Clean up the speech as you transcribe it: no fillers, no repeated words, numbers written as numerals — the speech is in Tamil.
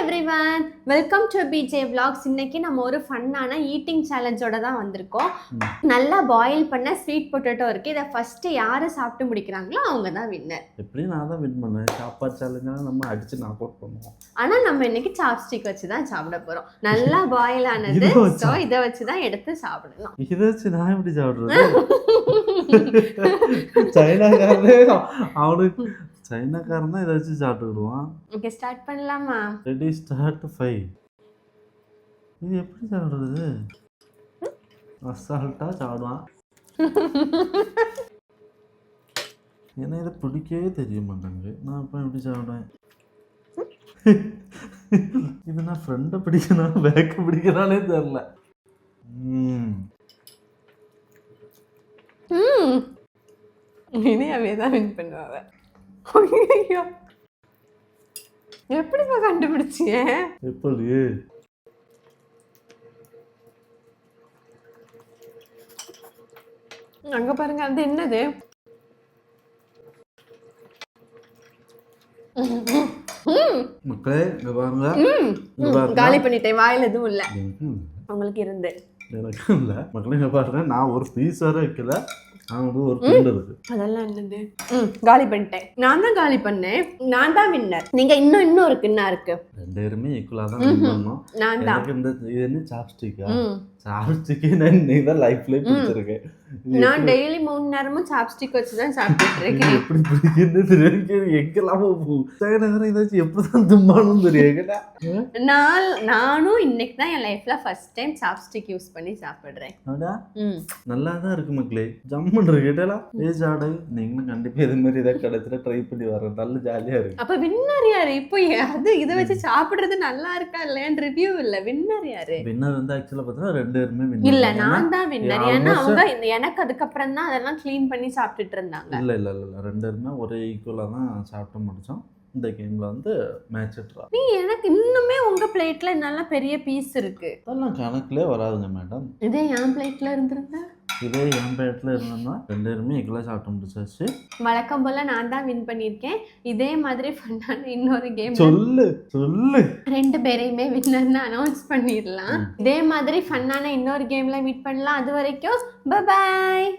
Everyone, welcome to PJ vlogs. இன்னைக்கு நம்ம ஒரு ஃபன்னான ஈட்டிங் சேலஞ்சோட தான் வந்திருக்கோம். நல்லா பாயில் பண்ண ஸ்வீட் பொட்டேட்டோ இருக்கு. இதை ஃபர்ஸ்ட் யாரு சாப்பிட்டு முடிக்கிறாங்களோ அவங்க தான் வின்னர். எப்படி நான் தான் வின் பண்ணுவேன். சாப்பாடு சேலஞ்சா நம்ம அடிச்சு நாக் அவுட் பண்ணுவோம். ஆனா நம்ம இன்னைக்கு சாப்ஸ்டிக் வச்சு தான் சாப்பிட போறோம். நல்லா பாயில் ஆனது. சோ இதை வச்சு தான் எடுத்து சாப்பிடணும். இதை வச்சு நான் எப்படி சாப்பிடுறது? சைனாக்காரனே அவனுக்கு சைனாக்காரன் தான் இதை வச்சு சாப்பிட்டுக்கிடுவான். ஓகே, ஸ்டார்ட் பண்ணலாமா? Ready start 5. இது எப்படி சாப்பிடுறது? அசால்ட்டா சாப்பிடுவான். ஏன்னா இதை பிடிக்கவே தெரிய மாட்டாங்க. நான் இப்போ எப்படி சாப்பிடுவேன்? இது நான் ஃப்ரெண்டை பிடிக்கணும் பேக்க பிடிக்கிறானே தெரில. இனியாவே தான் வின் பண்ணுவாங்க. எப்படிப்பா கண்டுபிடிச்சிய? எப்படி அங்க பாருங்க, அது என்னது? மக்களே இங்க பாருங்க. காலி பண்ணிட்டேன், வாயில எதுவும் இல்ல. உங்களுக்கு இருந்து எனக்கு இல்ல. மக்களே இங்க பாருங்க, நான் ஒரு பீஸ் வரை வைக்கல. ஒரு துண்டு இருக்கு. அதெல்லாம் என்னது? காலி பண்ணிட்டேன். நான் தான் காலி பண்ணேன். நான் தான் வின்னர். நீங்க இன்னும் இருக்கு, என்ன இருக்கு? ரெண்டு பேருமே ஈக்குவலா தான் வின் பண்ணோம். நான் தான். இந்த இது என்ன சாப்ஸ்டிக்கா? சாப்ஸ்டிக் நீ தான் லைஃப்ல பிடிச்சிருக்கேன். நான் டெய்லி 3 நேரமும் சாப்ஸ்டிக் வச்சு தான் சாப்பிட்டுட்டு இருக்கேன். எப்படி பிடிக்குன்னு தெரியும். எங்கெல்லாம் இதை வச்சு எப்படிதான் தும்பானும் தெரியுங்களா? நானும் இன்னைக்கு தான் என் லைஃப்ல ஃபர்ஸ்ட் டைம் சாப்ஸ்டிக் யூஸ் பண்ணி சாப்பிடுறேன். நல்லா தான் இருக்கு மக்களே. ஜம்முன்னு கேட்டலாம் ஏஜ் ஆடு. நீங்களும் கண்டிப்பா இது மாதிரி ஏதாவது கிடைச்சிட ட்ரை பண்ணி வர. நல்ல ஜாலியா இருக்கு. அப்ப வின்னர் யாரு? இப்போ அது இதை வச்சு சாப்பிடுறது நல்லா இருக்கா இல்லையான்னு ரிவ்யூ இல்ல. வின்னர் யாரு? வின்னர் வந்து ஆக்சுவலா பார்த்தா ரெண்டு பேருமே வின்னர் இல்ல. நான் தான் வின்னர். ஏன்னா அவங்க எனக்கு அதுக்கப்புறம் தான் அதெல்லாம் க்ளீன் பண்ணி சாப்பிட்டுட்டு இருந்தாங்க. இல்ல இல்ல இல்ல ரெண்டு பேருமே ஒரே ஈக்குவலா தான் சாப்பிட்டு முடிச்சோம். இந்த கேம்ல வந்து மேட்ச் ட்ரா. நீ எனக்கு இன்னுமே உங்க பிளேட்ல நல்ல பெரிய பீஸ் இருக்கு. அதெல்லாம் கணக்குலே வராதுங்க மேடம். இதே என் பிளேட்ல இருந்திருந்தா? இதே என் பிளேட்ல இருந்தோம்னா ரெண்டு பேருமே ஈக்குவலா சாப்பிட்டு முடிச்சாச்சு. வழக்கம் போல நான் தான் வின் பண்ணியிருக்கேன். இதே மாதிரி ஃபன்னான இன்னொரு கேம் சொல்லு ரெண்டு பேரையுமே வின்னர்னு அனௌன்ஸ் பண்ணிடலாம். இதே மாதிரி ஃபன்னான இன்னொரு கேம்ல மீட் பண்ணலாம். அது வரைக்கும் பை பாய்.